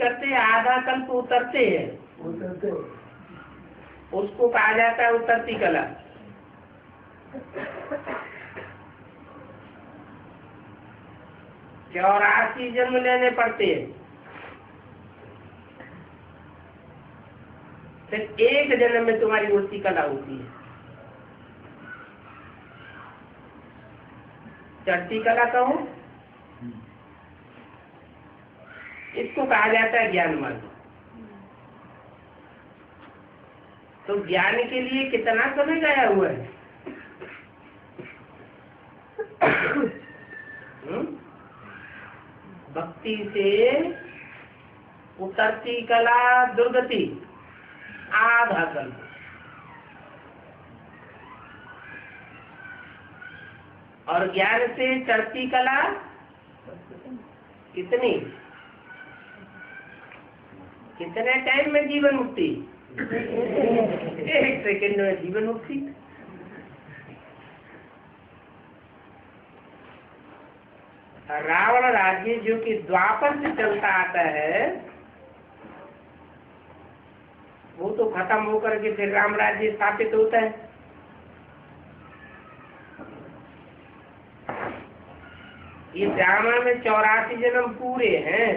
करते हैं, आधा कल्प उतरते हैं, उसको कहा जाता है उतरती कला। 84 जन्म लेने पड़ते हैं, फिर एक जन्म में तुम्हारी उल्टी कला होती है। चढ़ती कला कहो, इसको कहा जाता है ज्ञान मार्ग। तो ज्ञान के लिए कितना समय गया हुआ है? भक्ति से उतरती कला दुर्गति आधा कल्प, और ज्ञान से चढ़ती कला कितनी, कितने टाइम में जीवन मुक्ति? 1 सेकंड में जीवन मुक्ति। रावण राज्य जो कि द्वापर से चलता आता है, वो तो खत्म होकर के फिर राम राज्य स्थापित होता है। ये ड्रामा में 84 जन्म पूरे हैं।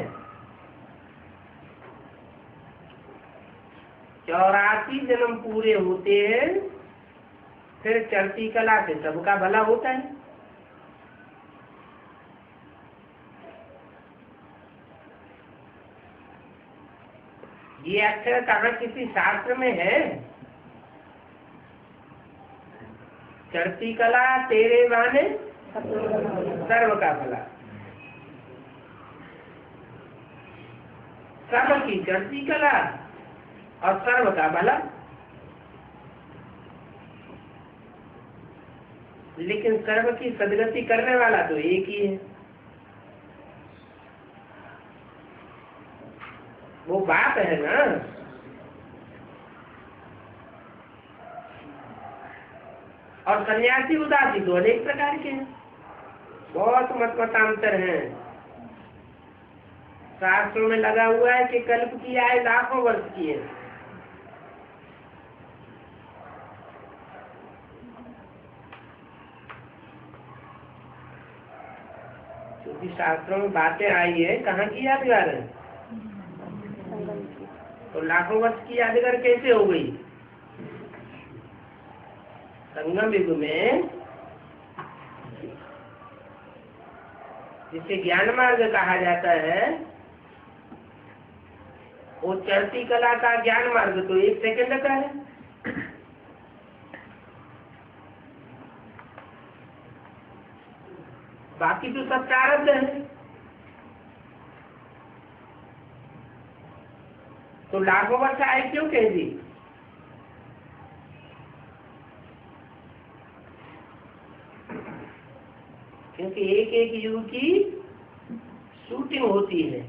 84 जन्म पूरे होते हैं, फिर चढ़ती कला से सबका भला होता है। ये अक्षर कहाँ किसी शास्त्र में है? चढ़ती कला तेरे बहाने सर्व का भला। सर्व की चढ़ती कला और सर्व का भला। लेकिन सर्व की सदगति करने वाला तो एक ही है, वो बात है ना। और सन्यासी उदासी तो अनेक प्रकार के हैं, बहुत मतांतर हैं। शास्त्रों में लगा हुआ है कि कल्प की आयु लाखों वर्ष की है। क्योंकि शास्त्रों में बातें आई है, कहाँ की यादगार है? तो लाखों वर्ष की यादगार कैसे हो गई? संगम युग में जिसे ज्ञान मार्ग कहा जाता है, वो चढ़ती कला का ज्ञान मार्ग तो 1 सेकंड का है। बाकी तो सब प्रारब्ध है। तो लाखों वर्ष आए क्यों कह दी? क्योंकि एक एक युग की शूटिंग होती है।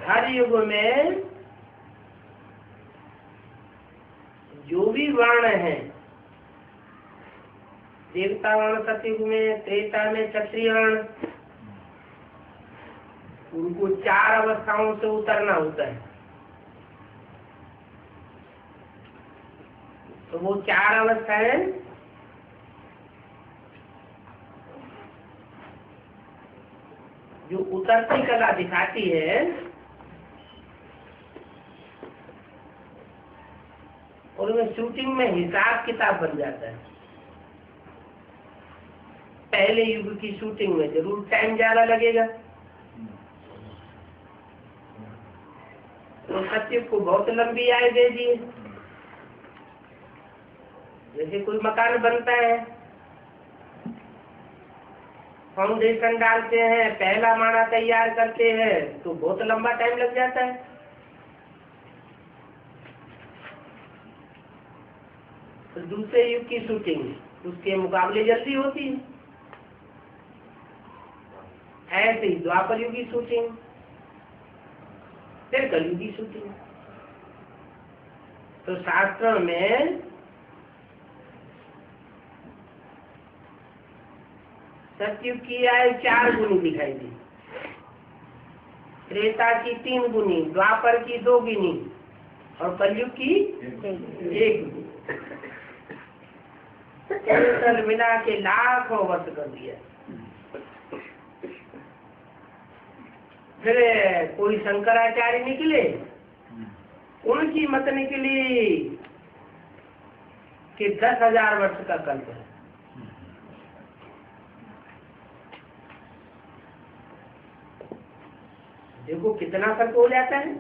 हर युग में जो भी वर्ण है, देवता वर्ण सतयुग में, त्रेता में क्षत्रिय वर्ण, उनको 4 अवस्थाओं से उतरना होता है। तो वो 4 अवस्थाएं जो उतरती कला दिखाती है, उनमें शूटिंग में हिसाब किताब बन जाता है। पहले युग की शूटिंग में जरूर टाइम ज्यादा लगेगा, तो सतयुग को बहुत लंबी आयु दे दी। जैसे कोई मकान बनता है, फाउंडेशन डालते हैं, पहला माड़ा तैयार करते हैं, तो बहुत लंबा टाइम लग जाता है। तो दूसरे युग की शूटिंग उसके मुकाबले जल्दी होती है। ऐसे ही द्वापर युग की शूटिंग, फिर कलयुग की शूटिंग। तो शास्त्रों में सतयुग की आयु 4 गुनी दिखाई दी। त्रेता की 3 गुनी, द्वापर की 2 गुनी और कलयुग की 1 गुनी। टोटल मिला के लाखों वर्ष कर दिया। फिर कोई शंकराचार्य निकले, उनकी मत निकली कि 10,000 वर्ष का कल्प है। देखो कितना फर्क हो जाता है।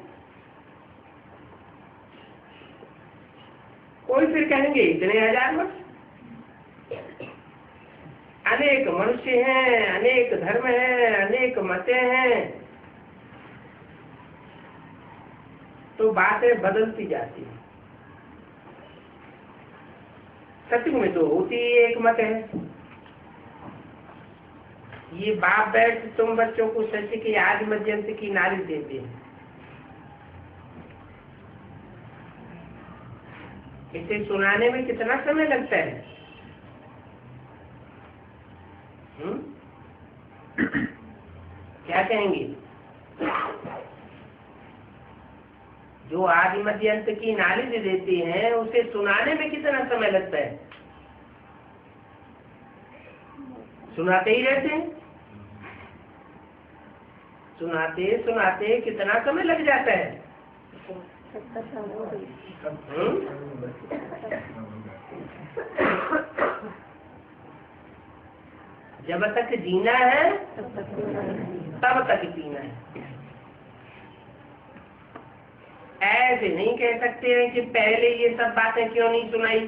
कोई फिर कहेंगे इतने 1000 वर्ष। अनेक मनुष्य हैं, अनेक धर्म हैं, अनेक मतें हैं, तो बातें बदलती जाती है। सत्य में तो होती एक मत है। ये बाप बैठ तुम बच्चों को सत्य की आदि मध्यंत की नारी देते हैं। इसे सुनाने में कितना समय लगता है? क्या कहेंगे? जो आदि मध्यंत की नॉलेज देती हैं उसे सुनाने में कितना समय लगता है? सुनाते ही रहते हैं। सुनाते सुनाते कितना समय लग जाता है? जब तक जीना है तब तक जीना है। ऐसे नहीं कह सकते हैं कि पहले ये सब बातें क्यों नहीं सुनाई।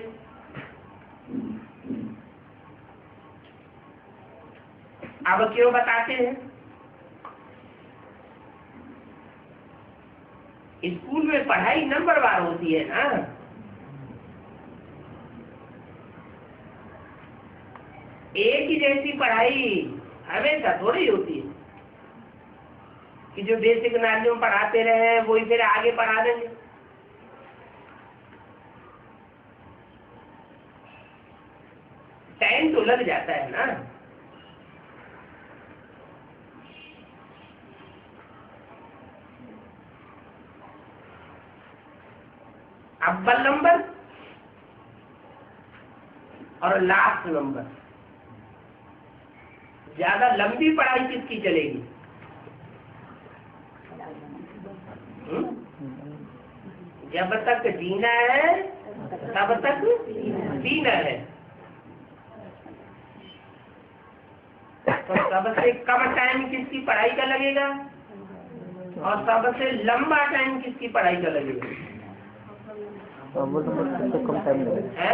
अब क्यों बताते हैं? स्कूल में पढ़ाई नंबरवार होती है ना। एक ही जैसी पढ़ाई हमेशा थोड़ी होती है कि जो बेसिक नॉलेज पढ़ाते रहे वही फिर आगे पढ़ा देंगे। टाइम तो लग जाता है ना। अव्वल नंबर और लास्ट नंबर, ज्यादा लंबी पढ़ाई किसकी चलेगी? जब तक जीना है तब तक जीना है। तो सबसे कम टाइम किसकी पढ़ाई का लगेगा और सबसे लंबा टाइम किसकी पढ़ाई का लगेगा? कम टाइम है?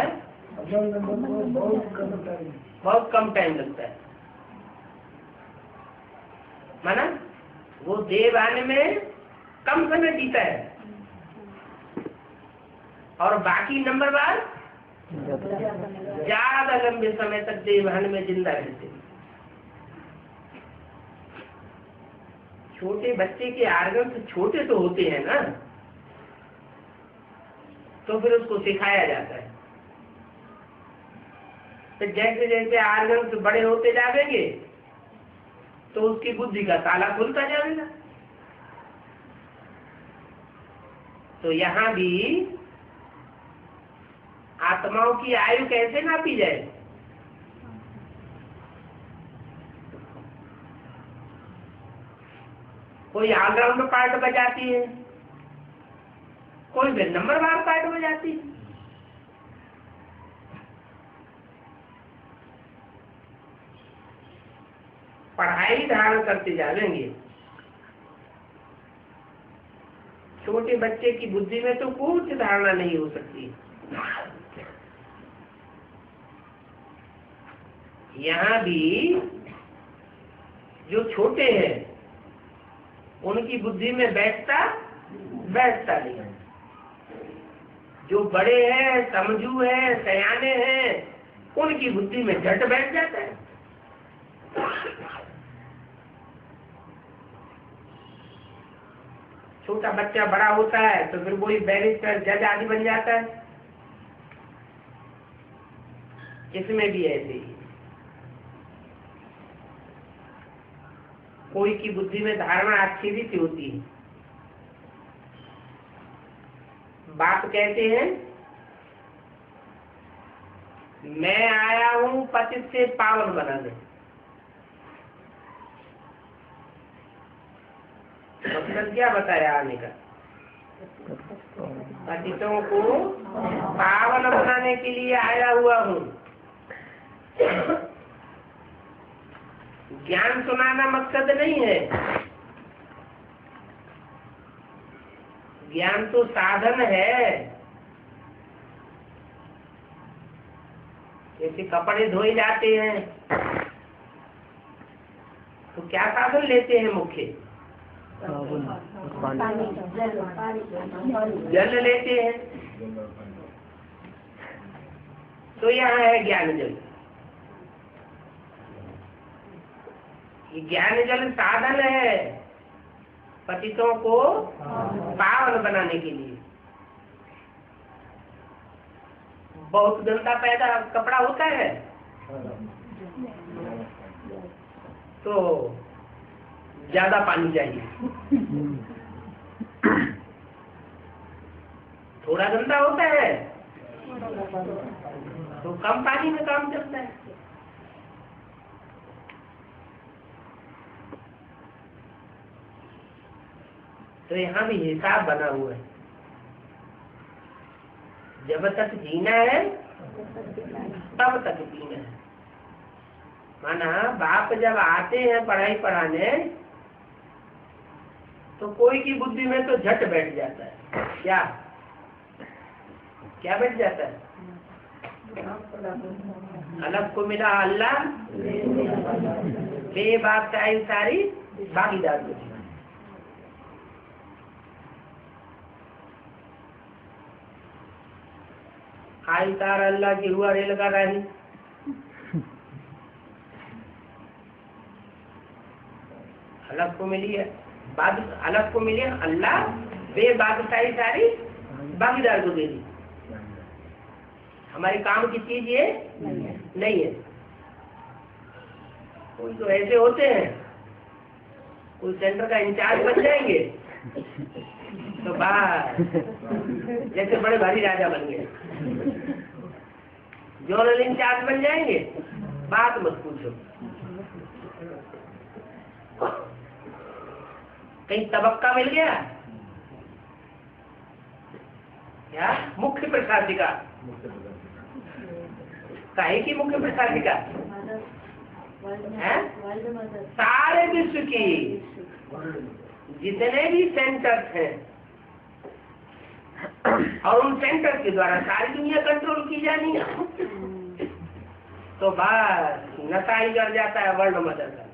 बहुत कम टाइम लगता है। माना वो देव आने में कम समय जीता है और बाकी नंबरवार ज्यादा लंबे समय तक देवहन में जिंदा रहते। छोटे बच्चे के आर्गन छोटे तो होते हैं ना, तो फिर उसको सिखाया जाता है। तो जैसे जैसे आर्गन बड़े होते जाएंगे तो उसकी बुद्धि का ताला खुलता जाएगा। तो यहाँ भी आत्माओं की आयु कैसे नापी जाए? कोई ऑलराउंडर पार्ट बजाती है, कोई भी नंबरवार पार्ट बजाती है। पढ़ाई धारण करते जाएंगे। छोटे बच्चे की बुद्धि में तो कुछ धारणा नहीं हो सकती। यहाँ भी जो छोटे हैं उनकी बुद्धि में बैठता नहीं। जो बड़े हैं, समझू हैं, सयाने हैं, उनकी बुद्धि में झट बैठ जाता है। छोटा बच्चा बड़ा होता है तो फिर वही बैरिस्टर, जज आदि बन जाता है। इसमें भी ऐसे ही कोई की बुद्धि में धारणा अच्छी भी होती है। बाप कहते हैं मैं आया हूं पतित से पावन बनाने। मकसद क्या बताया आने का? पतितों को पावन बनाने के लिए आया हुआ हूं। ज्ञान सुनाना मकसद नहीं है। ज्ञान तो साधन है। जैसे कपड़े धोए जाते हैं तो क्या साधन लेते हैं? मुख्य जल लेते हैं। तो यहाँ है ज्ञान जल। ये ज्ञान जल साधन है पतितों को पावन बनाने के लिए। बहुत गंदा पैदा कपड़ा होता है तो ज्यादा पानी चाहिए। थोड़ा गंदा होता है तो कम पानी में काम चलता है। तो यहाँ भी हिसाब बना हुआ है। जब तक जीना है तब तक जीना है। माना बाप जब आते हैं पढ़ाई पढ़ाने तो कोई की बुद्धि में तो झट बैठ जाता है। क्या क्या बैठ जाता है? अलग को मिला अल्लाह बे बात सारी भागीदार को। आई तार अल्लाह की हुआ रेल का राही। अलग को मिली है बाद, अलग को मिली अल्लाह बे बादशाही सारी भागीदार को दे दी। हमारे काम की चीज ये नहीं है। कोई तो ऐसे होते हैं कोई सेंटर का इंचार्ज बन जाएंगे तो बाहर जैसे बड़े भारी राजा बन गए। जोनल इंचार्ज बन जाएंगे बात मत पूछो। कहीं तबक्का मिल गया क्या? मुख्य प्रशासिका काहे की मुख्य प्रशासिका है? सारे विश्व की जितने भी सेंटर्स हैं और उन सेंटर के द्वारा सारी दुनिया कंट्रोल की जानी है। तो बस नशा ही कर जाता है वर्ण मदद का।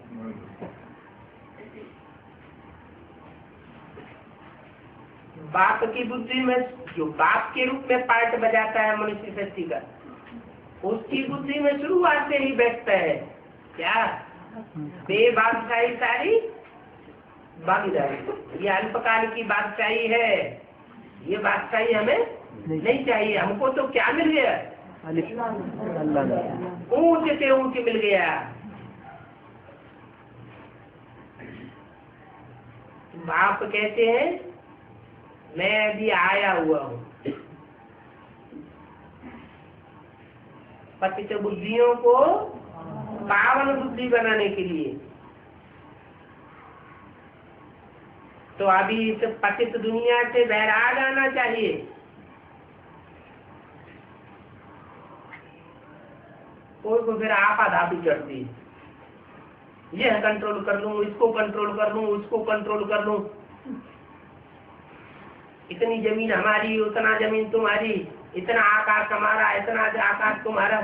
बाप की बुद्धि में जो बाप के रूप में पार्ट बजाता है मनुष्य शक्ति का, उसकी बुद्धि में शुरुआत से ही बैठता है क्या? बेबादशाही सारी भागीदारी। ये अल्पकाल की बादशाही है। ये बादशाही हमें नहीं चाहिए। हमको तो क्या मिल गया? ऊंच से ऊंच मिल गया। बाप कहते हैं मैं अभी आया हुआ हूँ पतित बुद्धियों को पावन बुद्धि बनाने के लिए। तो अभी इस पतित दुनिया से वैराग आना चाहिए। कोई को फिर आपाधापी चढ़ती है, यह कंट्रोल कर लूं, इसको कंट्रोल कर लूं, उसको कंट्रोल कर लूं। इतनी जमीन हमारी, उतना जमीन तुम्हारी, इतना आकाश हमारा, इतना आकाश तुम्हारा।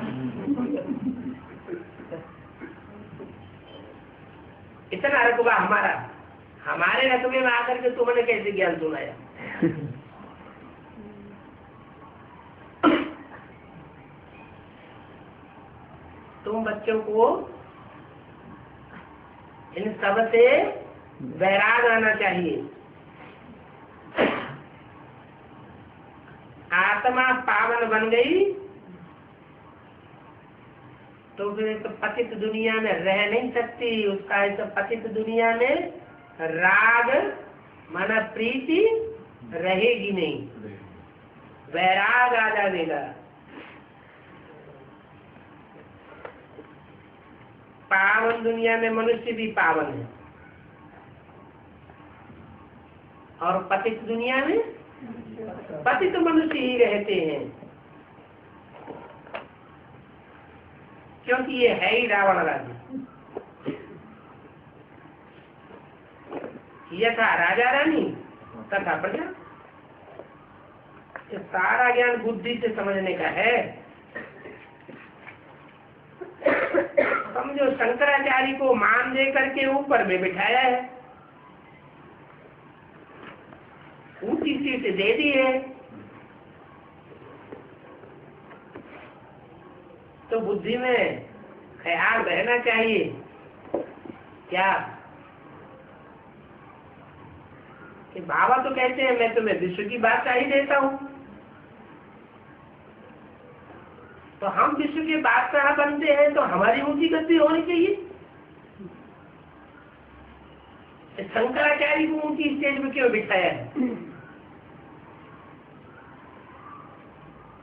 इतना रकबा हमारा। हमारे रकबे में आकर के तुमने कैसे ज्ञान सुनाया? तुम बच्चों को इन सब से वैराग आना चाहिए। आत्मा पावन बन गई तो फिर तो पतित दुनिया में रह नहीं सकती। उसका इस पतित दुनिया में राग माना प्रीति रहेगी नहीं, वैराग आ जाएगा। पावन दुनिया में मनुष्य भी पावन है, और पतित दुनिया में पतित मनुष्य ही रहते हैं, क्योंकि ये है ही रावण राज्य। यथा राजा रानी तथा प्रजा। ये सारा ज्ञान बुद्धि से समझने का है। समझो शंकराचार्य को मान दे करके ऊपर में बिठाया है, ऊंची सीट दे दी है, तो बुद्धि में ख्याल रहना चाहिए क्या कि बाबा तो कहते हैं मैं तुम्हें विश्व की बादशाही देता हूं, तो हम विश्व के बादशाह बनते हैं तो हमारी ऊंची गति होनी चाहिए। शंकराचार्य को ऊंची स्टेज में क्यों बिठाया है?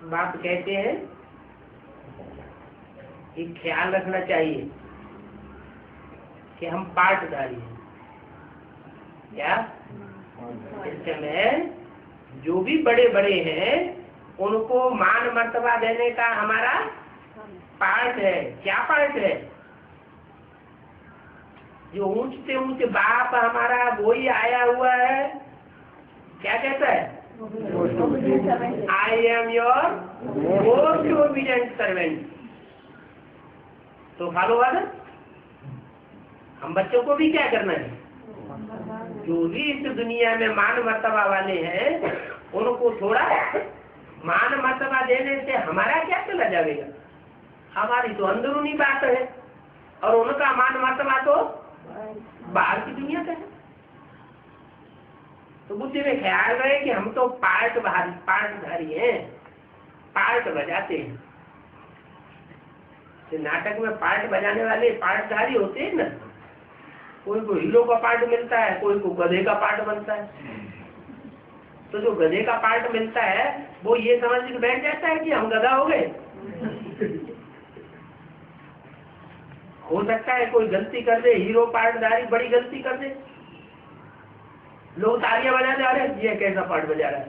बाप कहते हैं कि ख्याल रखना चाहिए कि हम पार्टधारी हैं। क्या इस समय जो भी बड़े बड़े हैं उनको मान मर्तबा देने का हमारा पार्ट है। क्या पार्ट है? जो ऊंच से ऊंच बाप हमारा वही आया हुआ है, क्या कहता है? I am your most obedient servant. तो फॉलो हुआ ना? हम बच्चों को भी क्या करना है? जो भी इस दुनिया में मान मर्तबा वाले हैं उनको थोड़ा मान मर्तबा देने से हमारा क्या चला जाएगा? हमारी तो अंदरूनी बात है और उनका मान मर्तबा तो बाहर की दुनिया का है। तो बुद्धि में ख्याल रहे कि हम तो पार्टधारी हैं, पार्ट बजाते हैं। नाटक में पार्ट बजाने वाले पार्टधारी होते हैं ना। कोई को हीरो का पार्ट मिलता है, कोई को गधे का पार्ट बनता है। तो जो गधे का पार्ट मिलता है वो ये समझ के बैठ जाता है कि हम गधा हो गए। हो सकता है कोई गलती कर दे, हीरो पार्टधारी बड़ी गलती कर दे, लोग तालियां बजा जा रहे हैं, ये कैसा पार्ट बजा रहा है।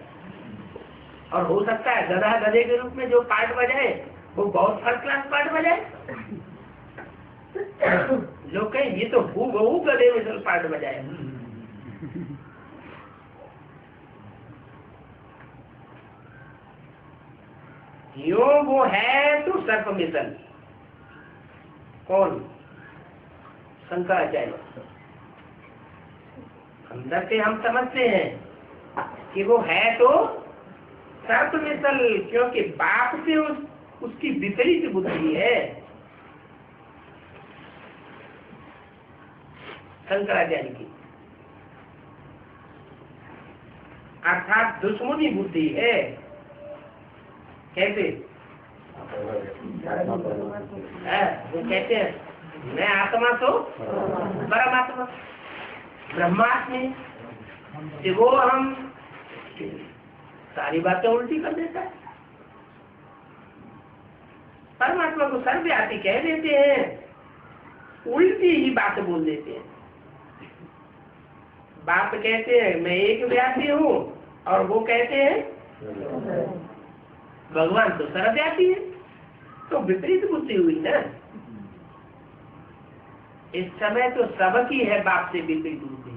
और हो सकता है गधा गधे के रूप में जो पार्ट बजाए वो बहुत फर्स्ट क्लास पार्ट बजाए। लोग कहें ये तो हूबहू गधे में पार्ट बजाए। यो वो है तो सर्प मिसल। कौन? शंकराचार्य। अंदर से हम समझते हैं कि वो है तो सर्प मिसल, क्योंकि बाप से उसकी विपरीत बुद्धि है। शंकराचार्य की अर्थात दुश्मनी बुद्धि है। कैसे? वो कहते हैं मैं आत्मा तो परमात्मा, ब्रह्मात्मा, वो हम सारी बातें उल्टी कर देता है। परमात्मा को सर्वव्यापी कह देते हैं, उल्टी ही बात बोल देते हैं। बाप कहते हैं मैं एक व्यापी हूँ और वो कहते हैं भगवान तो सर्वव्यापी है। तो विपरीत बुद्धि हुई ना। इस समय तो सबकी है बाप से विपरीत बुद्धि।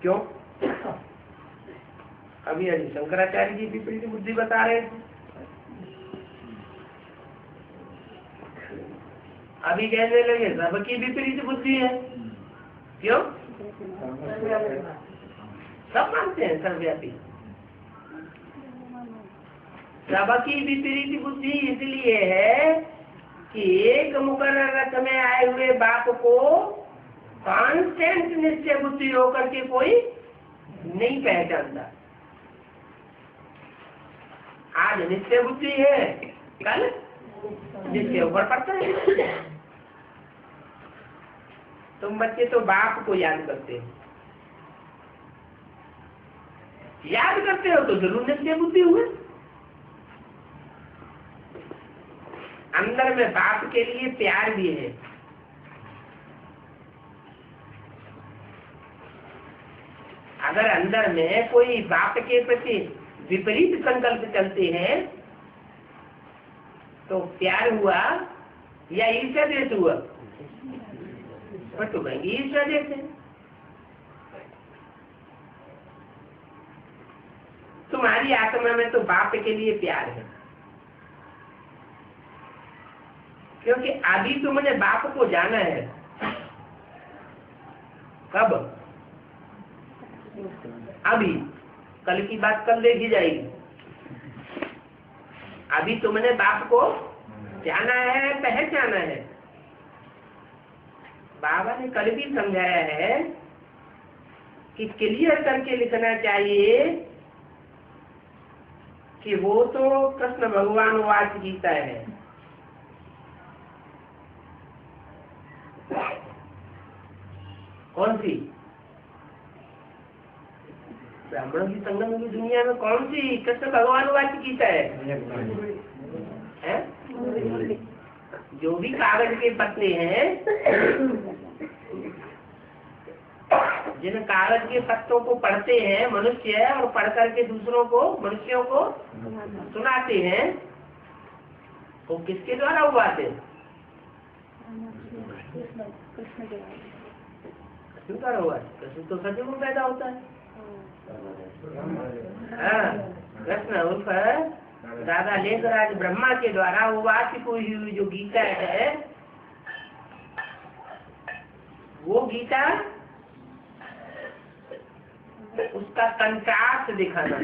क्यों? अभी शंकराचार्य जी विपरीत बुद्धि बता रहे थे, अभी कहने लगे सबकी विपरीत बुद्धि है। क्यों? सब मानते हैं सर्वव्यापी। सबकी विपरीत बुद्धि इसलिए है कि एक मुकर्रर रथ में आए हुए बाप को कांस्टेंट निश्चय बुद्धि होकर के कोई नहीं पहचानता। आज निश्चय बुद्धि है, कल जिसके ऊपर पड़ता है। तुम बच्चे तो बाप को याद करते हो, याद करते हो तो जरूर निश्चय बुद्धि हुए। अंदर में बाप के लिए प्यार भी है। अगर अंदर में कोई बाप के प्रति विपरीत संकल्प चलते हैं तो प्यार हुआ या ईर्ष्या देश हुआ? पर तो कहेंगे ईर्ष्या देश है। तुम्हारी आत्मा में तो बाप के लिए प्यार है, क्योंकि अभी तुमने बाप को जाना है। कब? अभी। कल की बात कल देखी जाएगी। अभी तुमने बाप को जाना है, पहचाना है। बाबा ने कल भी समझाया है कि क्लियर करके लिखना चाहिए कि वो तो कृष्ण भगवान वाच गीता है। कौन सी? ब्राह्मणों की संगम की दुनिया में कौन सी कृष्ण भगवान वाच गीता है? जो भी कागज के पत्ते हैं, जिन कागज के पत्तों को पढ़ते हैं मनुष्य और पढ़ करके दूसरों को, मनुष्यों को सुनाते हैं, वो किसके द्वारा हुआ थे? कृष्ण द्वारा हुआ। कृष्ण तो सच में पैदा होता है। कृष्ण उर्फ दादा लेखराज ब्रह्मा के द्वारा वो वाचिक हुई जो गीता है, वो गीता उसका कंट्रास्ट दिखाना।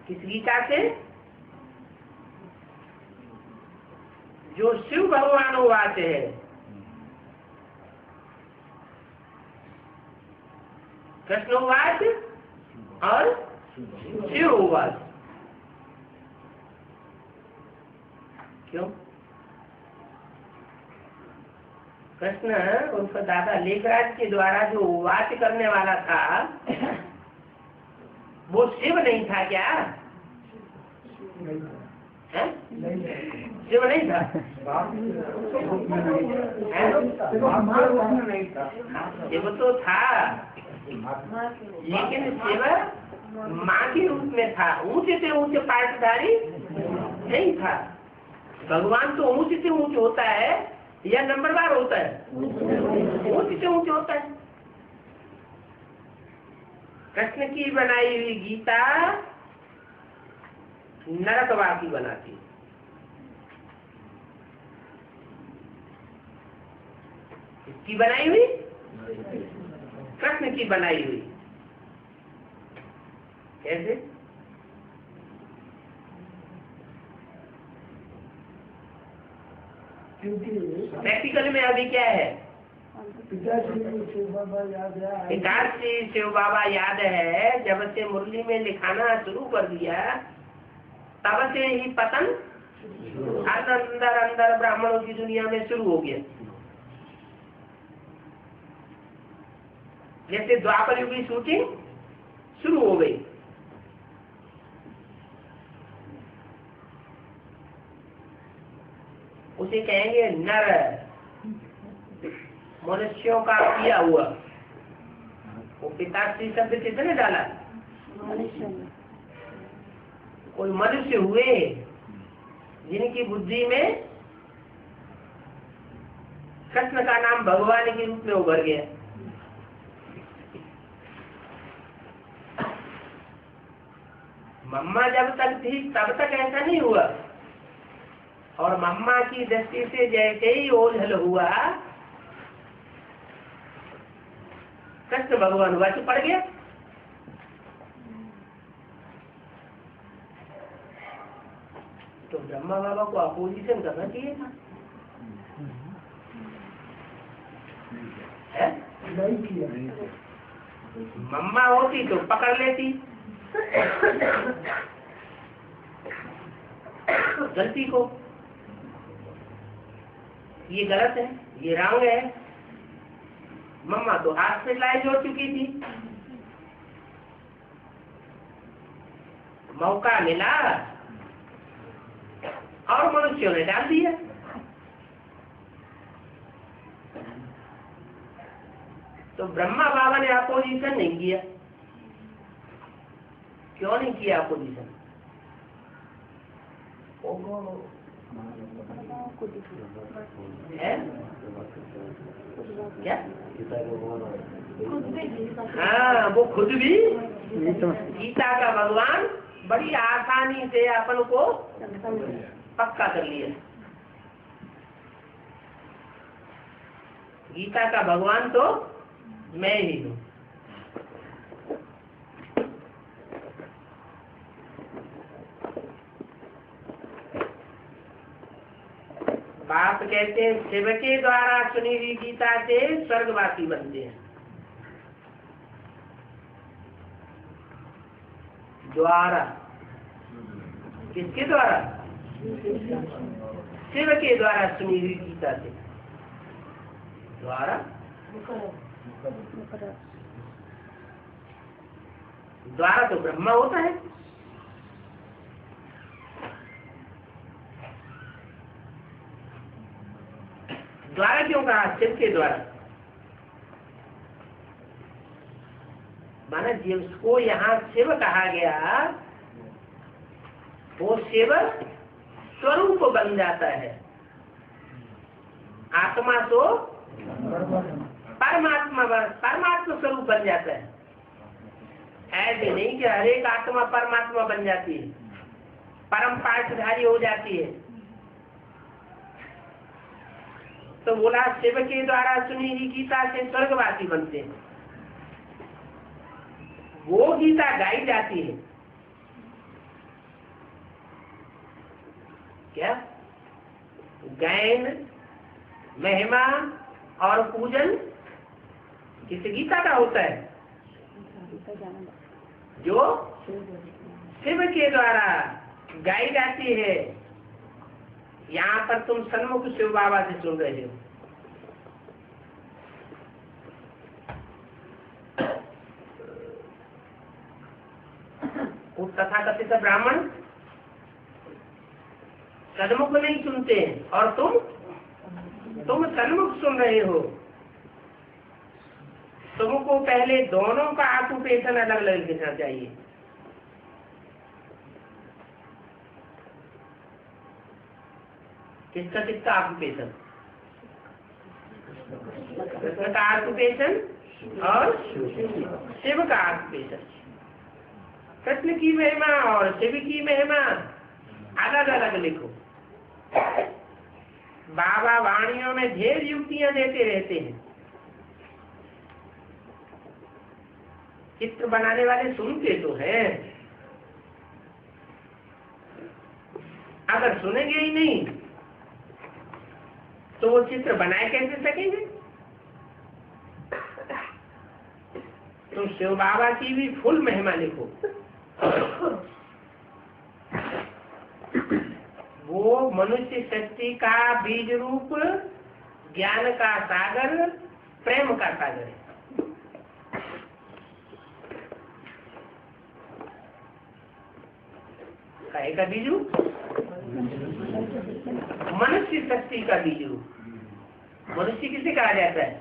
किस गीता से? जो शिव भगवान वाच है। कृष्ण वाच और शिव वाच। क्यों? कृष्ण उनका दादा लेखराज के द्वारा जो वाच करने वाला था वो शिव नहीं था क्या? है? शिव नहीं था। शिव तो था, लेकिन शिव माँ के रूप में था। ऊंचे से ऊंचे पाठधारी नहीं था। भगवान तो ऊंचे से ऊंचे होता है या नंबरवार होता है? ऊंचे से ऊंचे होता है। कृष्ण की बनाई हुई गीता नरकवासी बनाती है। किसकी बनाई हुई? कृष्ण की बनाई हुई। कैसे? प्रैक्टिकल में अभी क्या है? पिताश्री शिव बाबा याद है, जब से मुरली में लिखाना शुरू कर दिया तब से ही पतन अंदर अंदर ब्राह्मणों की दुनिया में शुरू हो गया। जैसे द्वापर युग की शूटिंग शुरू हो गई। उसे कहेंगे नर, मनुष्यों का किया हुआ। वो पिताश्री शब्द किसने डाला? कोई मनुष्य हुए जिनकी बुद्धि में कृष्ण का नाम भगवान के रूप में उभर गया। मम्मा जब तक थी तब तक ऐसा नहीं हुआ, और मम्मा की दृष्टि से जैसे ही ओझल हुआ कृष्ण भगवान वाच पड़ गया। तो ब्रह्मा बाबा को अपोजिशन करना चाहिए था, है? नहीं किया। मम्मा होती तो पकड़ लेती। गलती को, ये गलत है, ये रंग है। मम्मा तो हॉस्पिटलाइज हो चुकी थी, मौका मिला और मनुष्यों ने डाल दिया। तो ब्रह्मा बाबा ने अपोजिशन नहीं किया। क्यों नहीं किया अपोजिशन? क्या? हाँ, वो खुद भी गीता का भगवान बड़ी आसानी से अपन को पक्का कर लिया। गीता का भगवान तो मैं ही हूँ। बाप कहते हैं शिव के द्वारा सुनी हुई गीता से स्वर्गवासी बनते हैं। द्वारा, किसके द्वारा? शिव के द्वारा सुनी हुई गीता से। द्वारा, द्वारा तो ब्रह्मा होता है। द्वारा क्यों कहा? शिव के द्वारा। माना जिसको यहाँ शिव कहा गया, वो शिव स्वरूप बन जाता है। आत्मा तो परमात्मा स्वरूप बन जाता है। ऐसे नहीं कि हर एक आत्मा परमात्मा बन जाती है, परम पाठधारी हो जाती है। तो बोला शिव के द्वारा सुनी हुई गीता से स्वर्गवासी बनते हैं। वो गीता गाई जाती है क्या? गायन, महिमा और पूजन किस गीता का होता है? जो शिव के द्वारा गाई जाती है। यहाँ पर तुम सन्मुख शिव बाबा से सुन रहे हो। उस तथाकथित ब्राह्मण सन्मुख नहीं सुनते हैं और तुम सन्मुख सुन रहे हो। तुमको पहले दोनों का ऑक्यूपेशन अलग अलग लिखना चाहिए। किसका ऑक्यूपेशन? कृष्ण का ऑक्यूपेशन और शिव का ऑक्यूपेशन। कृष्ण की महिमा और शिव की महिमा अलग अलग लिखो। बाबा वाणियों में ढेर युक्तियां देते रहते हैं। चित्र बनाने वाले सुनते तो हैं, अगर सुनेंगे ही नहीं तो वो चित्र बनाए कैसे सकेंगे? तो शिव बाबा की भी फुल महिमा लिखो। वो मनुष्य शक्ति का बीज रूप, ज्ञान का सागर, प्रेम का सागर है। काहे का बीज रूप? मनुष्य शक्ति का बीज रूप। मनुष्य किसे कहा जाता है?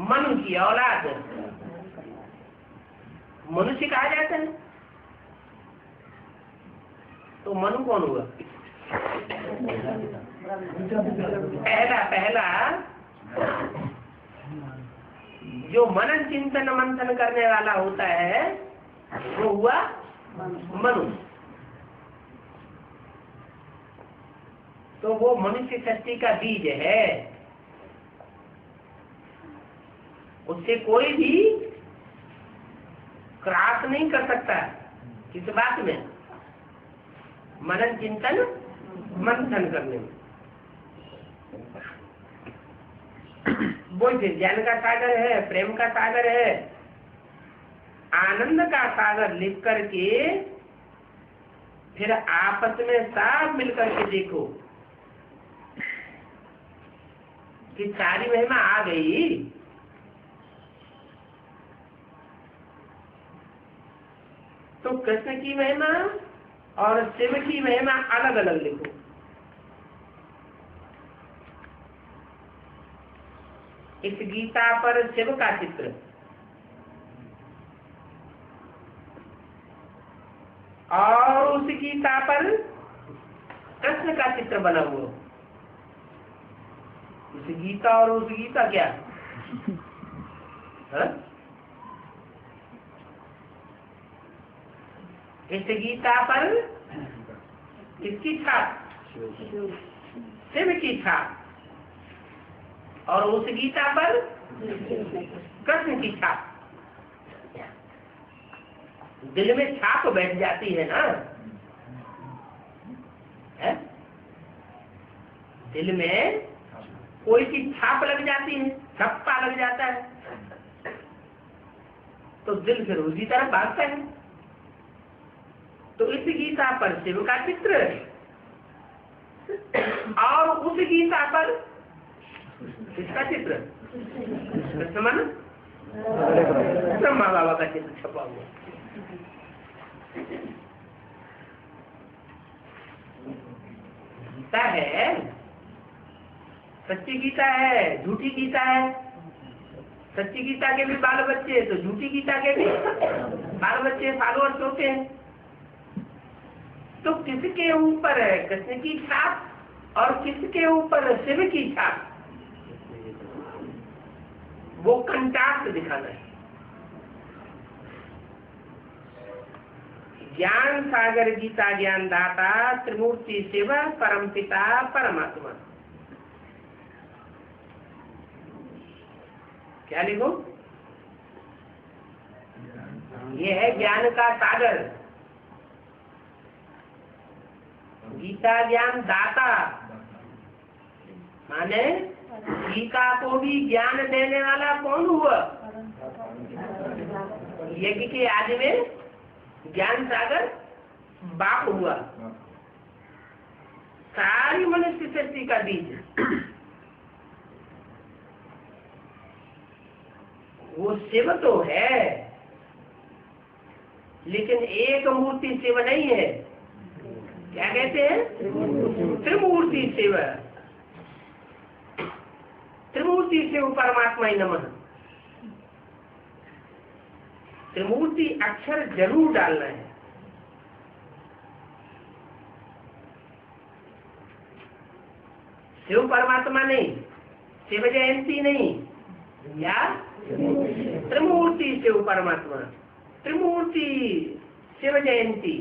मनु की औलाद मनुष्य कहा जाता है। तो मनु कौन हुआ? पहला जो मनन चिंतन मंथन करने वाला होता है वो हुआ मनु। तो वो मनुष्य शक्ति का बीज है। उससे कोई भी क्रॉस नहीं कर सकता। किस बात में? मनन चिंतन मंथन करने में। वो ज्ञान का सागर है, प्रेम का सागर है, आनंद का सागर लिख करके फिर आपस में सब मिलकर के देखो कि सारी महिमा आ गई। तो कृष्ण की महिमा और शिव की महिमा अलग अलग लिखो। इस गीता पर शिव का चित्र और उस गीता पर कृष्ण का चित्र बना हुआ। इस गीता और उस गीता क्या है? इस गीता पर किसकी छाप? शिव की छाप। और उस गीता पर कृष्ण की छाप। दिल में छाप बैठ जाती है ना, है? दिल में कोई की छाप लग जाती है, छप्पा लग जाता है, तो दिल फिर उसी तरफ भागता है। तो इस गीता पर शिव का चित्र और उस गीता पर किसका चित्र? कृष्ण मन ब्रह्मा बाबा का चित्र छपा हुआ। गीता है, सच्ची गीता है, झूठी गीता है। सच्ची गीता के भी बाल बच्चे, तो झूठी गीता के भी बाल बच्चे फॉलोअर्स होते हैं। तो किसके ऊपर है कृष्ण की छाप और किसके ऊपर शिव की छाप? वो कंट्रास्ट दिखाना है। ज्ञान सागर गीता ज्ञान दाता त्रिमूर्ति शिव परम पिता परमात्मा। क्या लिखो? ये है ज्ञान का सागर। गीता ज्ञान दाता माने गीता को भी ज्ञान देने वाला कौन हुआ? यज्ञ के आदि में ज्ञान सागर बाप हुआ। सारी मनुष्य सृष्टि का बीज वो शिव तो है, लेकिन एक मूर्ति शिव नहीं है। क्या कहते हैं? त्रिमूर्ति शिव। त्रिमूर्ति शिव परमात्मा ही नमः। त्रिमूर्ति अक्षर जरूर डालना है। शिव परमात्मा नहीं, शिव जयंती नहीं, या त्रिमूर्ति शिव परमात्मा, त्रिमूर्ति शिव जयंती।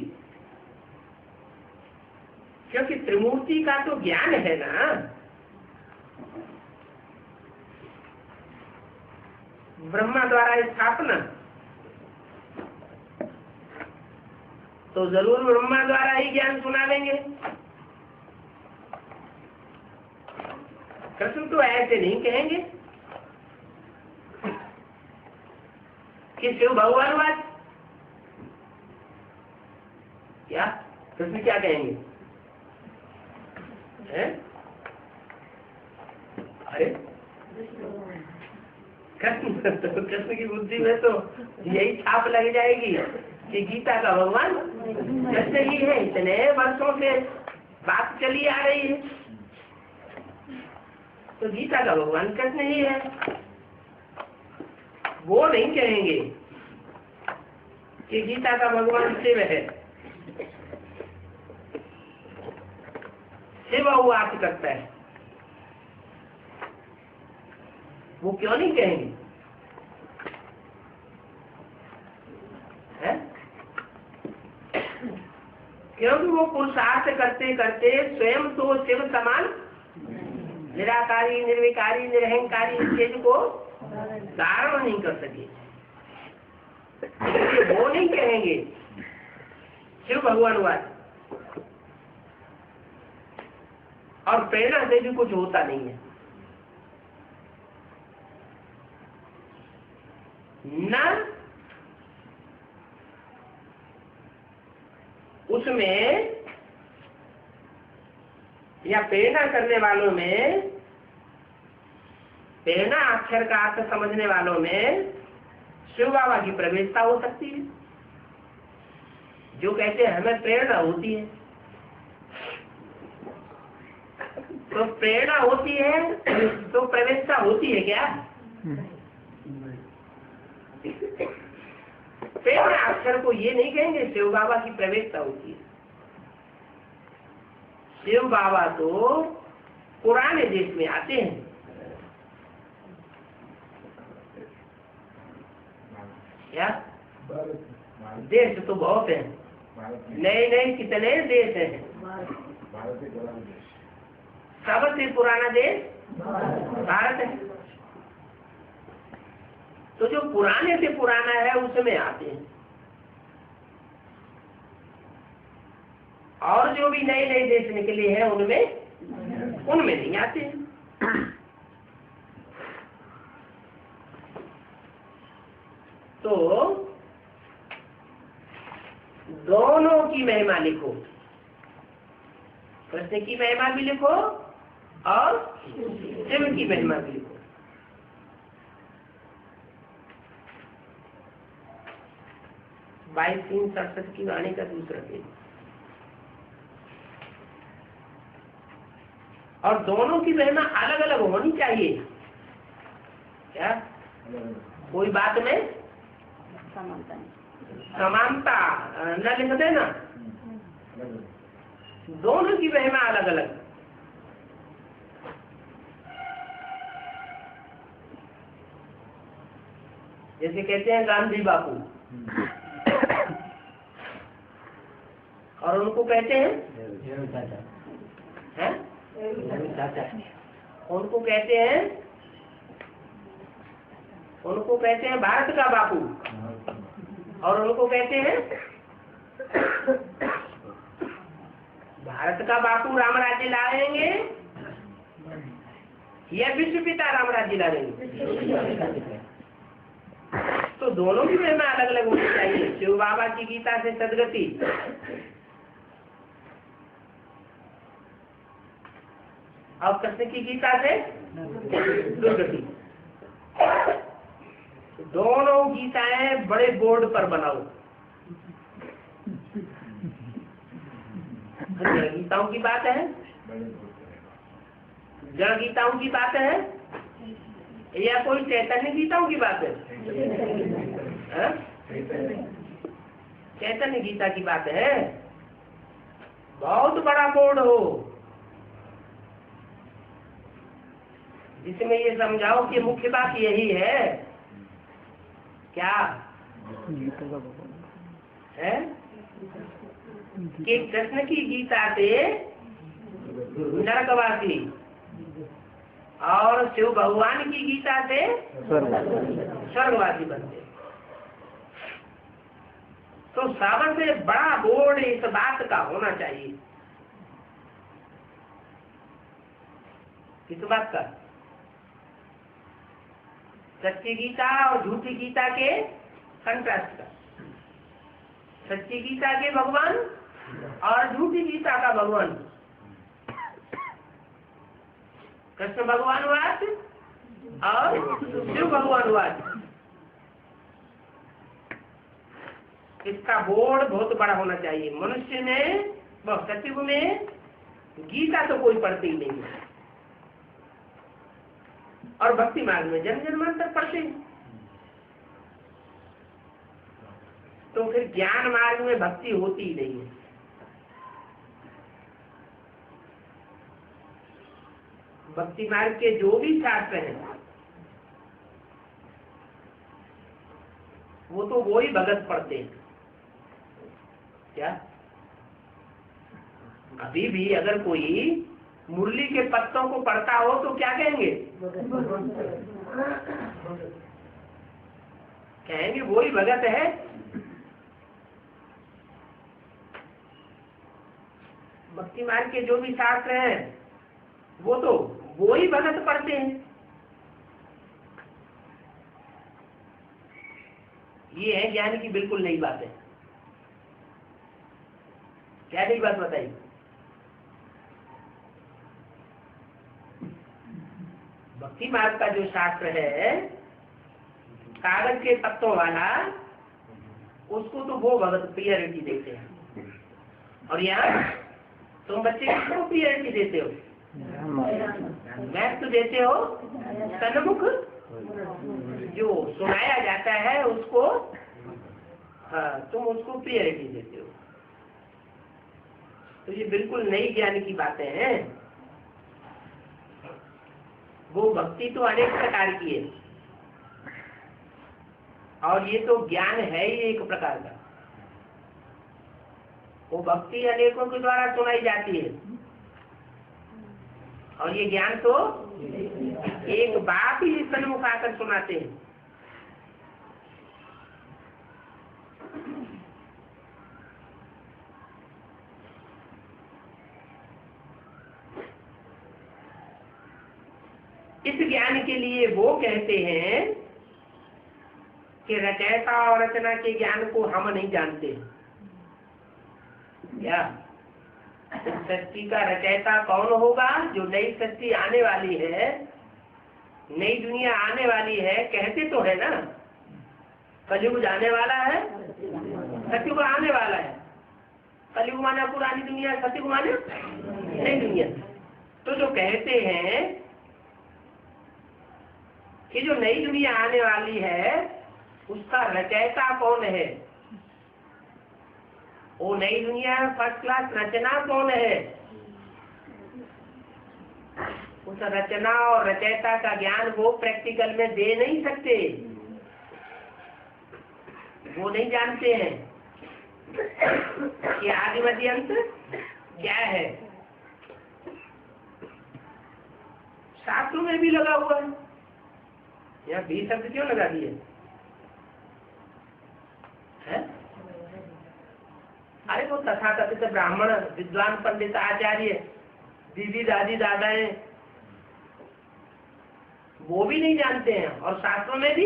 क्योंकि त्रिमूर्ति का तो ज्ञान है ना। ब्रह्मा द्वारा स्थापना, तो जरूर ब्रह्मा द्वारा ही ज्ञान सुना देंगे। कृष्ण तो ऐसे नहीं कहेंगे कि शिव भगवान क्या? कृष्ण क्या कहेंगे? है? अरे कृष्ण की बुद्धि में तो यही छाप लग जाएगी कि गीता का भगवान कृष्ण ही है। इतने वर्षों से बात चली आ रही है, तो गीता का भगवान कृष्ण ही है। वो नहीं कहेंगे कि गीता का भगवान शिव है। शिव वास करता है, वो क्यों नहीं कहेंगे? है? क्योंकि वो पुरुषार्थ करते करते स्वयं तो शिव समान निराकारी निर्विकारी निरहंकारी इस चीज को धारण नहीं कर सके। इसलिए वो नहीं कहेंगे शिव भगवानवाद। और प्रेरणा से भी कुछ होता नहीं है न उसमें। या प्रेरणा करने वालों में, प्रेरणा अक्षर का अर्थ समझने वालों में शिव बाबा की प्रवेशता हो सकती है। जो कहते हैं हमें प्रेरणा होती है, तो प्रेरणा होती है तो प्रवेशता होती है क्या? प्रेरणा अक्षर को ये नहीं कहेंगे शिव बाबा की प्रवेशता होती है। शिव बाबा तो पुराने देश में आते हैं, क्या देश तो बहुत है, नए नए कितने देश हैं। सबसे पुराना देश भारत है, तो जो पुराने से पुराना है उसमें आते हैं, और जो भी नए नए देश निकले हैं उनमें नहीं आते हैं। तो दोनों की महिमा लिखो, कृष्ण की महिमा भी लिखो और शिव की महिमा भी लिखो। 22-3-67 की वाणी का दूसरा पेज। और दोनों की महिमा अलग अलग होनी चाहिए, क्या कोई बात में समानता न लिखते ना, दोनों की महिमा अलग अलग। जैसे कहते हैं गांधी बापू, और उनको कहते हैं उनको कहते हैं भारत का बापू, और उनको कहते हैं भारत का बापू राम राज्य लाएंगे या विश्व पिता राम राज्य लाएंगे। तो दोनों की महिमा अलग अलग होनी चाहिए। शिव बाबा की गीता से सदगति, और कृष्ण की गीता से दुर्गति। दोनों गीताएं बड़े बोर्ड पर बनाओ। जड़ गीताओं की बात है, जड़ गीताओं की बात है, या कोई चैतन्य गीताओं की बात है? चैतन्य गीता की बात है। बहुत बड़ा बोर्ड हो जिसमें ये समझाओ कि मुख्य बात यही है, क्या है कि कृष्ण की गीता से नरकवासी और शिव भगवान की गीता से स्वर्गवासी बनते। तो सबसे बड़ा बोर्ड इस बात का होना चाहिए। किस बात का? सच्ची गीता और झूठी गीता के कंट्रास्ट का। सच्ची गीता के भगवान और झूठी गीता का भगवान। कृष्ण भगवानवाद और शिव भगवानवाद, इसका बोर्ड बहुत बड़ा होना चाहिए। मनुष्य में सचिव में गीता तो कोई पढ़ते ही नहीं है, और भक्ति मार्ग में जन्म जन्मांतर पढ़ते हैं। तो फिर ज्ञान मार्ग में भक्ति होती ही नहीं है। भक्ति मार्ग के जो भी शास्त्र हैं वो तो वही भगत पढ़ते हैं। क्या अभी भी अगर कोई मुरली के पत्तों को पढ़ता हो तो क्या कहेंगे? कहेंगे वही भगत है। भक्ति मार्ग के जो भी शास्त्र हैं वो तो वही भगत पढ़ते हैं। ये है ज्ञान की बिल्कुल नई बात है। क्या नई बात बताई? भक्ति मार्ग का जो शास्त्र है कागज के पत्तों वाला, उसको तो वो भगत प्रियरिटी देते हैं। और यहाँ तुम बच्चे किसको प्रियरिटी देते हो? महत्व देते हो सन्मुख, जो सुनाया जाता है उसको, हाँ तुम उसको प्रियरिटी देते हो। तो ये बिल्कुल नई ज्ञान की बातें हैं। वो भक्ति तो अनेक प्रकार की है, और ये तो ज्ञान है ही एक प्रकार का। वो भक्ति अनेकों के द्वारा सुनाई जाती है, और ये ज्ञान तो एक बाप ही सन्मुख आकर सुनाते हैं। इस ज्ञान के लिए वो कहते हैं कि रचयिता और रचना के ज्ञान को हम नहीं जानते। क्या सृष्टि का रचयिता कौन होगा? जो नई सृष्टि आने वाली है, नई दुनिया आने वाली है, कहते तो है ना। कलयुग जाने वाला है, सतयुग आने वाला है। कलयुग माना पुरानी दुनिया, सतयुग माने नई दुनिया। तो जो कहते हैं कि जो नई दुनिया आने वाली है उसका रचयिता कौन है, वो नई दुनिया फर्स्ट क्लास रचना कौन है, उस रचना और रचयिता का ज्ञान वो प्रैक्टिकल में दे नहीं सकते, वो नहीं जानते हैं कि आदि मध्य अंत क्या है। शास्त्रों में भी लगा हुआ है। यहाँ 20 शब्द क्यों लगा दिए है? अरे वो तथाकथित ब्राह्मण विद्वान पंडित आचार्य दीदी दादी दादाएं वो भी नहीं जानते हैं, और शास्त्रों में भी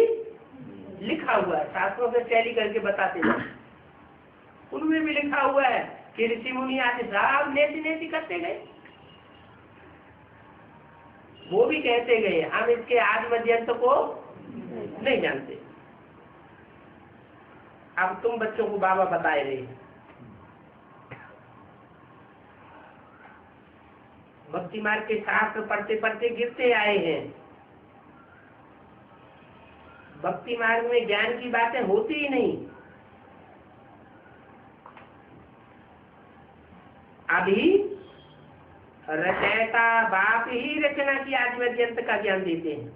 लिखा हुआ है। शास्त्रों से टैली करके बताते हैं, उनमें भी लिखा हुआ है कि ऋषि मुनि आदि सब नेति नेति करते गए। वो भी कहते गए हम इसके आदि मध्यंत को नहीं जानते। अब तुम बच्चों को बाबा बताए रहे, भक्ति मार्ग के शास्त्र पढ़ते पढ़ते गिरते आए हैं। भक्ति मार्ग में ज्ञान की बातें होती ही नहीं। अभी रचयिता बाप ही रचना की आदि मध्यंत का ज्ञान देते हैं।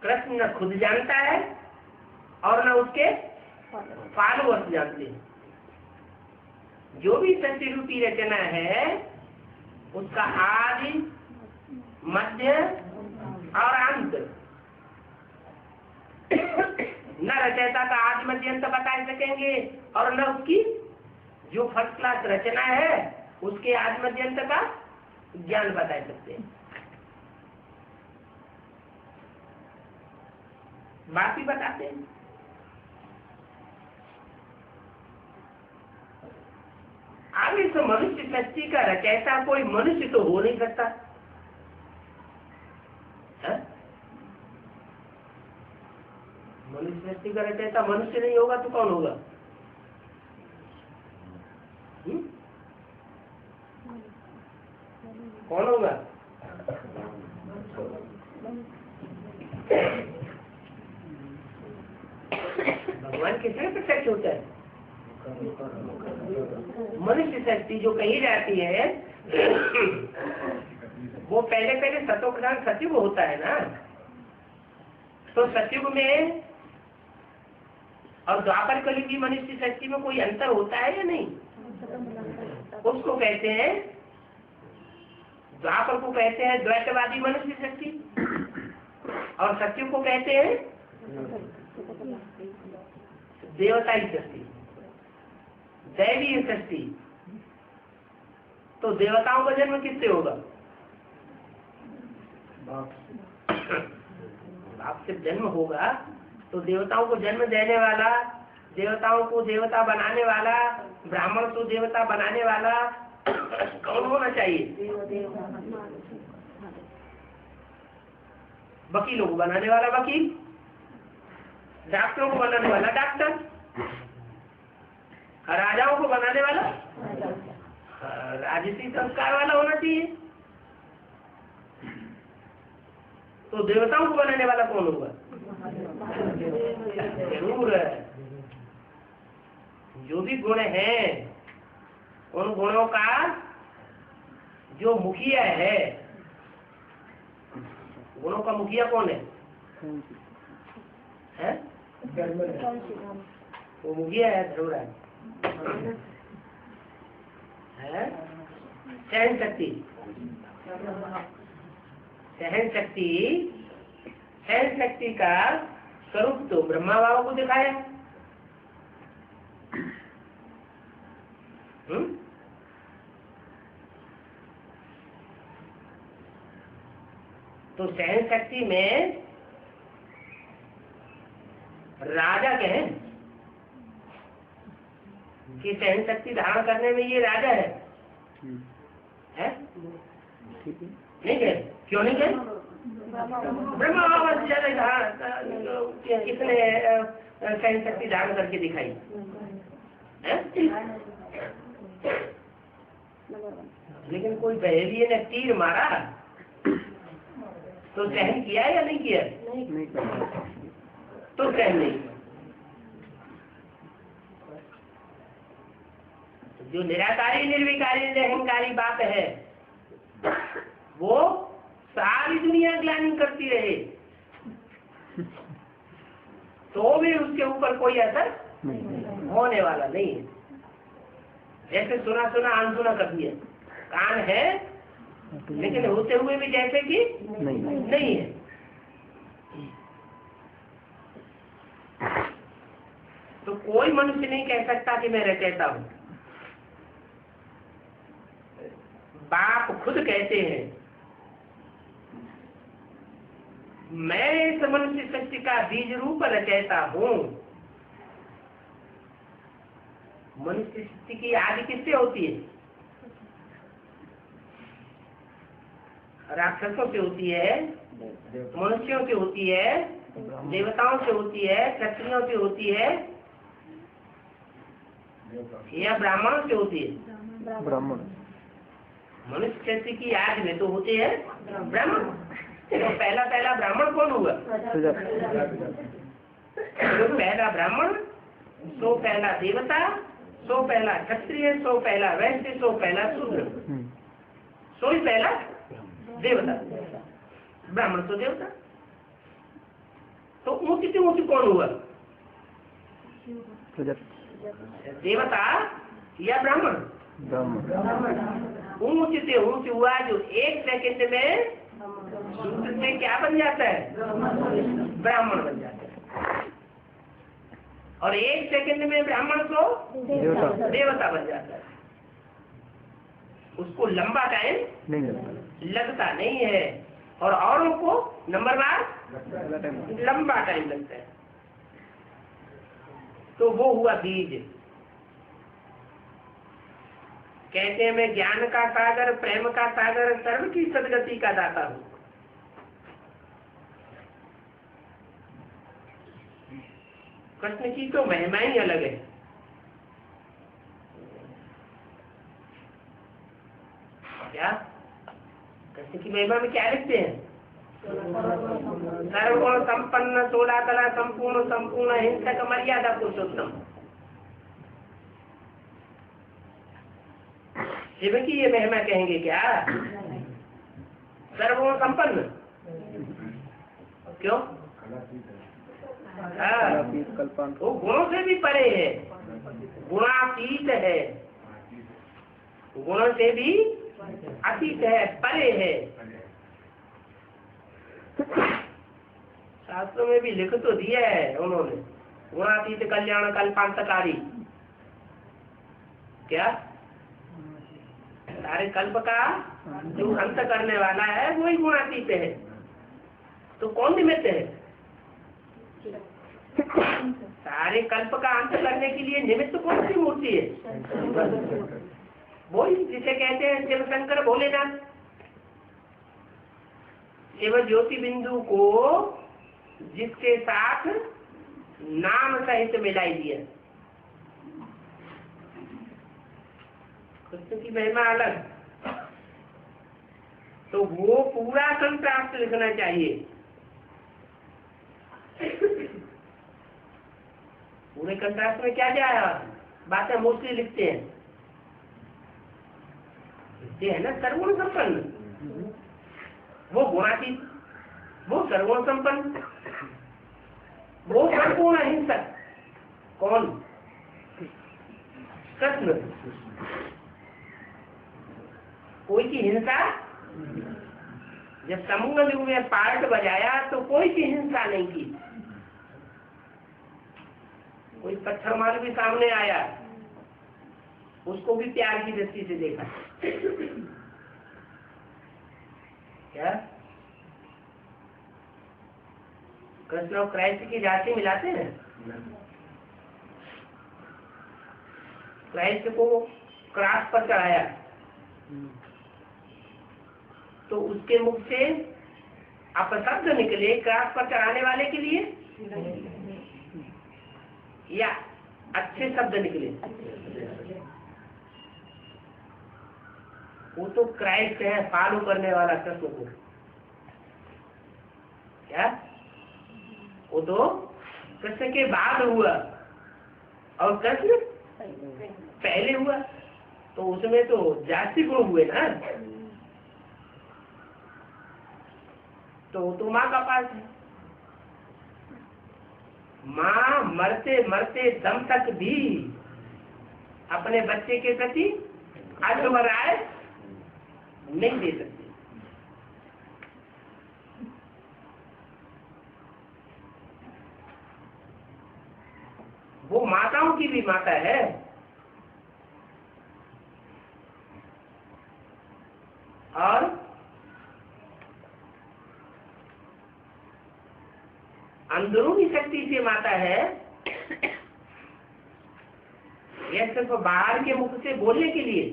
कृष्ण न खुद जानता है और न उसके फॉलोअर्स जानते हैं। जो भी सत्य रूपी रचना है उसका आदि मध्य और अंत न रचयिता का आदि मध्य अंत बता सकेंगे, और न उसकी जो फर्स्ट क्लास रचना है उसके आदि मध्य अंत का ज्ञान बता सकते हैं। बात ही बताते हैं। आगे से मनुष्य सृष्टि का रचयिता कोई मनुष्य तो हो नहीं सकता है? मनुष्य सृष्टि का रचयिता मनुष्य नहीं होगा तो कौन होगा? कौन होगा? भगवान किसमें प्रत्यक्ष होता है? मनुष्य शक्ति जो कही जाती है वो पहले पहले सतो प्रधान सतयुग होता है ना। तो सतयुग में और द्वापर कलयुग की मनुष्य शक्ति में कोई अंतर होता है या नहीं? उसको कहते हैं, द्वापर को कहते हैं द्वैतवादी मनुष्य शक्ति, और सतयुग को कहते हैं देवताई शक्ति, दैवीय शक्ति। तो देवताओं का जन्म किससे होगा? बाप से जन्म होगा। तो देवताओं को जन्म देने वाला देवताओं को देवता बनाने वाला, ब्राह्मण को देवता बनाने वाला कौन होना चाहिए? वकीलों को बनाने वाला वकील, डॉक्टरों को बनाने वाला डॉक्टर, राजाओं को बनाने वाला राजसी संस्कार वाला होना चाहिए। तो देवताओं को बनाने वाला कौन होगा? जरूर जो भी गुण हैं उन गुणों का जो मुखिया है, गुणों का मुखिया कौन है? वो मुखिया है धर्मराज है। सहन शक्ति, सहन शक्ति, सहन शक्ति का स्वरूप तो ब्रह्मा बाबा को दिखाया। तो सहन शक्ति में राजा कहें कि सहन शक्ति धारण करने में ये राजा है, नहीं कहे? क्यों नहीं कहे? ब्रह्मा बाबा से ज्यादा कितने सहन शक्ति धारण करके दिखाई है? लेकिन कोई बहेलिये ने तीर मारा तो सहन किया या नहीं किया? नहीं। तो सहन नहीं। जो निराकारी निर्विकारी निरहंकारी बात है वो सारी दुनिया ग्लानि करती रहे तो भी उसके ऊपर कोई असर होने वाला नहीं है। जैसे सुना सुना अनसुना कर दिया, कान है लेकिन होते हुए भी जैसे कि नहीं है। तो कोई मनुष्य नहीं कह सकता कि मैं रचयिता हूं। बाप खुद कहते हैं मैं इस मनुष्य शक्ति का बीज रूप रचयिता हूं। मनुष्य शक्ति की आदि किससे होती है? राक्षसों से होती है, मनुष्यों से होती है, देवताओं से होती है, क्षत्रियों से होती है या ब्राह्मणों से होती है? ब्राह्मण। मनुष्य शक्ति की आदि में तो होते हैं ब्राह्मण। तो पहला पहला ब्राह्मण कौन हुआ? जो पहला ब्राह्मण, सो पहला देवता, सो पहला क्षत्रिय, सो पहला वैश्य, सो पहला शूद्र, सो ही पहला देवता। ब्राह्मण तो देवता। तो ऊंची से ऊंची कौन हुआ? देवता या ब्राह्मण? ऊंच से ऊंच हुआ जो एक सेकंड में शूद्र से क्या बन जाता है? ब्राह्मण बन जाता है। और एक सेकंड में ब्राह्मण को देवता बन जाता है। उसको लंबा टाइम लगता नहीं है और औरों को नंबरवार लंबा टाइम लगता है। तो वो हुआ बीज। कहते हैं मैं ज्ञान का सागर, प्रेम का सागर, सर्व की सदगति का दाता हूं। कृष्ण की तो महिमा ही अलग है। क्या कृष्ण की महिमा में क्या लिखते हैं? सर्वगुण संपन्न, 16 कला संपूर्ण, संपूर्ण हिंसक, मर्यादा पुरुषोत्तम। शिव की ये महिमा कहेंगे क्या? सर्वगुण संपन्न क्यों? वो गुणों से भी परे है, गुणातीत है, गुणों से भी अतीत है, परे है। शास्त्रों में भी लिख तो दिया है उन्होंने, गुणातीत कल्याण कल्पांतकारी। क्या सारे कल्प का जो अंत करने वाला है वही गुणातीत है। तो कौन निमित्त है? सारे कल्प का अंत करने के लिए निमित्त कौन सी मूर्ति है? वही जिसे कहते हैं शिव शंकर भोलेनाथ। शिव ज्योति बिंदु को जिसके साथ नाम सहित मिलाई दिया, कृष्ण की महिमा अलग, तो वो पूरा कंट्रास्ट लिखना चाहिए। पूरे कंट्रास्ट में क्या क्या बातें मोस्टली लिखते हैं ना, सर्वगुण संपन्न, वो गुणातीत, वो सर्वगुण संपन्न, वो संपूर्ण अहिंसक। कौन? कृष्ण। कोई की हिंसा, जब समूह में पार्ट बजाया तो कोई की हिंसा नहीं की। कोई पत्थर मार भी सामने आया, उसको भी प्यार की दृष्टि से देखा। क्या कृष्ण और क्राइस्ट की जाति मिलाते हैं? क्राइस्ट को क्रॉस पर चढ़ाया तो उसके मुख से अपशब्द निकले क्रॉस पर चढ़ाने वाले के लिए, या अच्छे शब्द निकले? वो तो क्राइस्ट है, फॉलो करने वाला कृष्ण को। क्या वो तो कृष्ण के बाद हुआ और कृष्ण पहले हुआ, तो उसमें तो जाति गुण हुए ना। तो माँ का पास है। माँ मरते मरते दम तक भी अपने बच्चे के प्रति राय नहीं दे सकती। वो माताओं की भी माता है। और अंदरूनी शक्ति से माता है, यह सिर्फ बाहर के मुख से बोलने के लिए,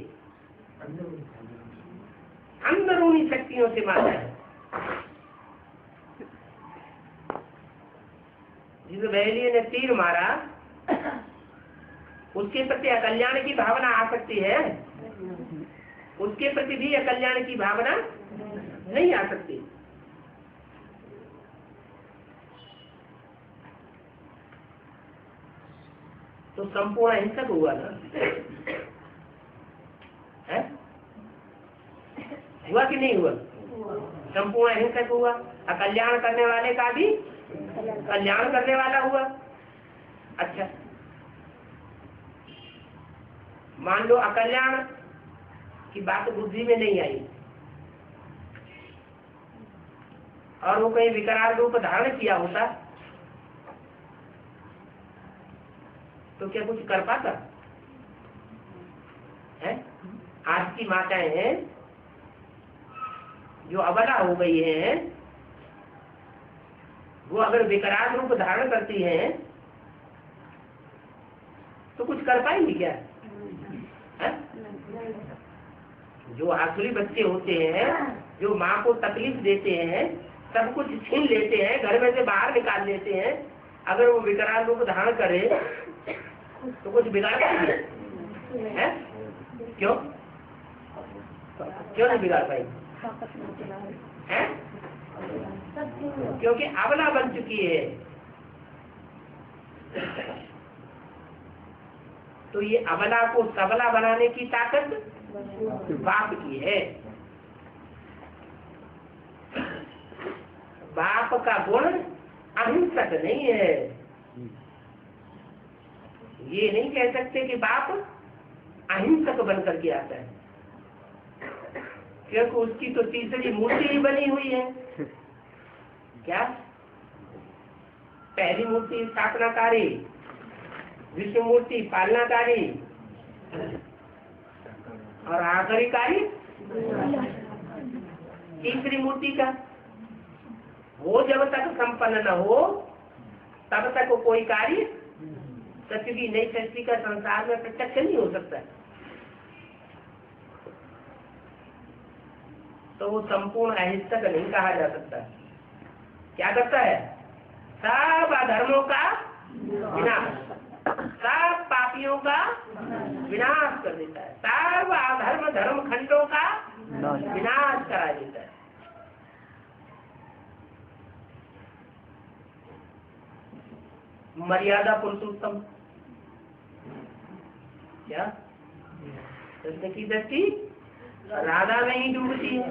अंदरूनी शक्तियों से माता है। जिस बहेलिये ने तीर मारा उसके प्रति अकल्याण की भावना आ सकती है, उसके प्रति भी अकल्याण की भावना नहीं आ सकती। तो संपूर्ण अहिंसक हुआ ना, है? हुआ कि नहीं हुआ? संपूर्ण अहिंसक हुआ, अकल्याण करने वाले का भी कल्याण करने वाला हुआ। अच्छा, मान लो अकल्याण की बात बुद्धि में नहीं आई और वो कहीं विकराल रूप धारण किया होता तो क्या कुछ कर पाता है? आज की माताएं हैं जो अबला हो गई हैं, वो अगर विकराल रूप धारण करती हैं तो कुछ कर पाएंगी क्या? है? जो आखिरी बच्चे होते हैं, जो माँ को तकलीफ देते हैं, सब कुछ छीन लेते हैं, घर में से बाहर निकाल देते हैं, अगर वो विकराल रूप धारण करे तो कुछ बिगाड़ पाएंगे? है? क्यों नहीं बिगाड़ पाएंगे? है? क्योंकि अबला बन चुकी है। तो ये अबला को सबला बनाने की ताकत बाप की है। बाप का गुण अहिंसक नहीं है। ये नहीं कह सकते कि बाप अहिंसक बनकर के आता है, क्योंकि उसकी तो तीसरी मूर्ति ही बनी हुई है। क्या? पहली मूर्ति स्थापनाकारी, विष्णु मूर्ति पालनाकारी, और आखिरी कार्य तीसरी मूर्ति का। वो जब तक संपन्न न हो तब तक वो कोई कार्य सत्य की नई सृष्टि का संसार में प्रत्यक्ष नहीं हो सकता। तो वो संपूर्ण अहिंसक नहीं कहा जा सकता। क्या करता है? सब अधर्मों का विनाश, सब पापियों का विनाश कर देता है, सब अधर्म धर्म खंडों का विनाश करा देता है। मर्यादा पुरुषोत्तम क्या कृष्ण की दृष्टि राधा में ही डूबती है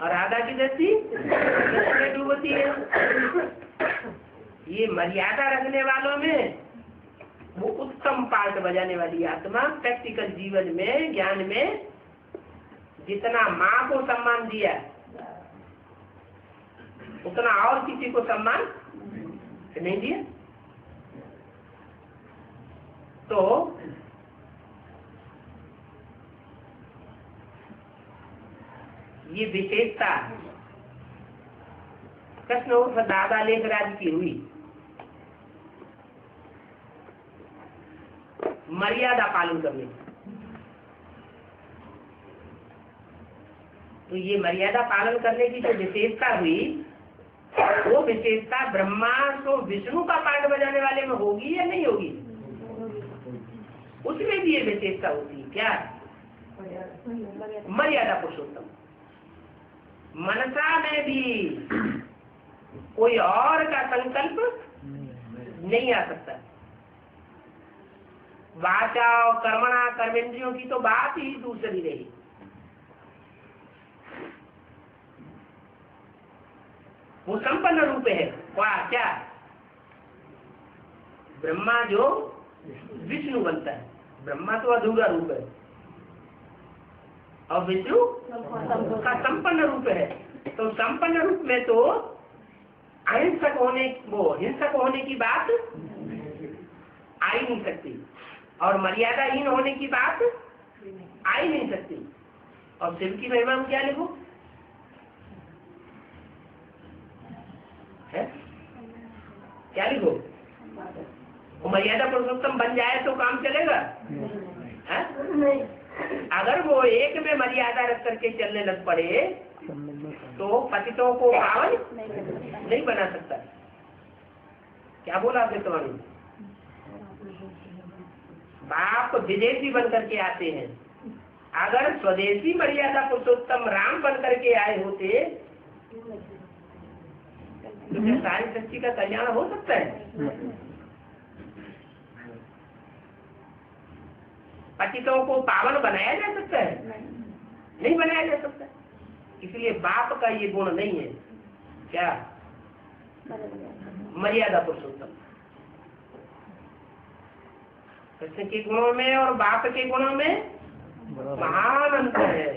और राधा की दृष्टि कृष्ण में डूबती है। ये मर्यादा रखने वालों में वो उत्तम पार्ट बजाने वाली आत्मा प्रैक्टिकल जीवन में ज्ञान में जितना माँ को सम्मान दिया उतना और किसी को सम्मान नहीं दिया। तो ये विशेषता कृष्ण उर्फ दादा लेखराज की हुई। मर्यादा पालन करने, तो ये मर्यादा पालन करने की जो विशेषता हुई वो विशेषता ब्रह्मा तो विष्णु का पाठ बजाने वाले में होगी या नहीं होगी? उसमें भी ये विशेषता होती है। क्या? मर्यादा पुरुषोत्तम। मनसा में भी कोई और का संकल्प नहीं आ सकता। वाचा और कर्मणा कर्मेंद्रियों की तो बात ही दूसरी रही। वो संपन्न रूप है। क्या? ब्रह्मा जो विष्णु बनता है, ब्रह्मा तो अधूरा रूप है और विष्णु का संपन्न रूप है। तो संपन्न रूप में तो अहिंसक होने वो हिंसक होने की बात आ ही नहीं सकती और मर्यादाहीन होने की बात आ ही नहीं सकती। और शिव की महिमा में क्या लिखो है? क्या लिखो? वो मर्यादा पुरुषोत्तम बन जाए तो काम चलेगा है? अगर वो एक में मर्यादा रख करके चलने लग पड़े तो पतितों को पावन नहीं बना सकता। क्या बोला आपने? तुम्हारी बाप विदेशी बन करके आते हैं। अगर स्वदेशी मर्यादा पुरुषोत्तम राम बन करके आए होते तो क्या सारी सृष्टि का कल्याण हो सकता है? पतितों को पावन बनाया जा सकता है? नहीं बनाया जा सकता। इसलिए बाप का ये गुण नहीं है। क्या? मर्यादा पुरुषोत्तम। कृष्ण के गुणों में और बाप के गुणों में महान अंतर है।